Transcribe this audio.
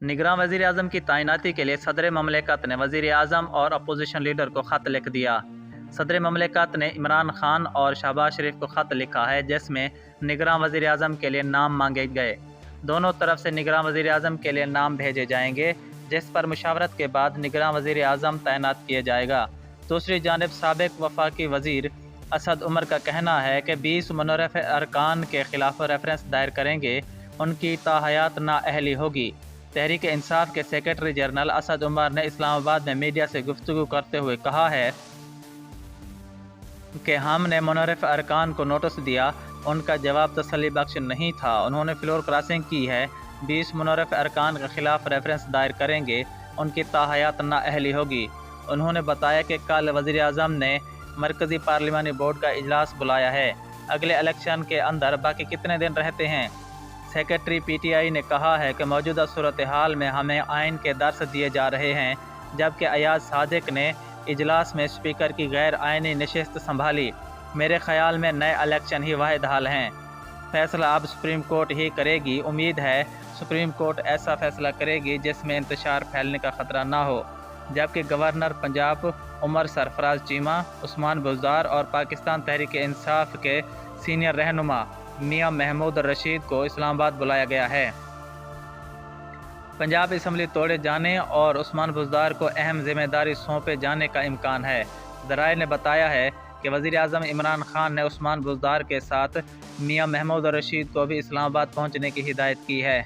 निगरान वज़ीर आज़म की तैनाती के लिए सदर ममलिकत ने वज़ीर आज़म और अपोजिशन लीडर को ख़त लिख दिया। सदर ममलिकत ने इमरान खान और शहबाज शरीफ को ख़त लिखा है जिसमें निगरान वज़ीर आज़म के लिए नाम मांगे गए। दोनों तरफ से निगरान वज़ीर आज़म के लिए नाम भेजे जाएंगे जिस पर मुशावरत के बाद निगरान वज़ीर आज़म तैनात किया जाएगा। दूसरी जानिब साबिक वफाकी वज़ीर असद उमर का कहना है कि 20 मुनर्रफ अरकान के खिलाफ रेफरेंस दायर करेंगे, उनकी ताहयात नाअहली होगी। तहरीक इंसाफ के सेक्रेटरी जनरल असद उमर ने इस्लामाबाद में मीडिया से गुफ्तगू करते हुए कहा है कि हमने मुनर्रफ अरकान को नोटिस दिया, उनका जवाब तसल्ली बख्श नहीं था। उन्होंने फ्लोर क्रॉसिंग की है। 20 मुनर्रफ अरकान के खिलाफ रेफरेंस दायर करेंगे, उनकी ताहयात नाअहली होगी। उन्होंने बताया कि कल वज़ीर आज़म ने मरकज़ी पार्लिमानी बोर्ड का इजलास बुलाया है। अगले इलेक्शन के अंदर बाकी कितने दिन रहते हैं? सेक्रेटरी PTI ने कहा है कि मौजूदा सूरत हाल में हमें आइन के दर्स दिए जा रहे हैं, जबकि अयाज सादिक ने इजलास में स्पीकर की गैर आइनी नशिस्त संभाली। मेरे ख्याल में नए इलेक्शन ही वाहिद हल हैं। फैसला अब सुप्रीम कोर्ट ही करेगी। उम्मीद है सुप्रीम कोर्ट ऐसा फैसला करेगी जिसमें इंतशार फैलने का ख़तरा ना हो। जबकि गवर्नर पंजाब उमर सरफराज चीमा, उस्मान बुज़दार और पाकिस्तान तहरीक इंसाफ के सीनियर रहनुमा मियां महमूद रशीद को इस्लामाबाद बुलाया गया है। पंजाब असम्बली तोड़े जाने और उस्मान बुज़दार को अहम जिम्मेदारी सौंपे जाने का इम्कान है। ज़राए ने बताया है कि वज़ीर आज़म इमरान खान ने उस्मान बुज़दार के साथ मियां महमूद रशीद को भी इस्लामाबाद पहुंचने की हिदायत की है।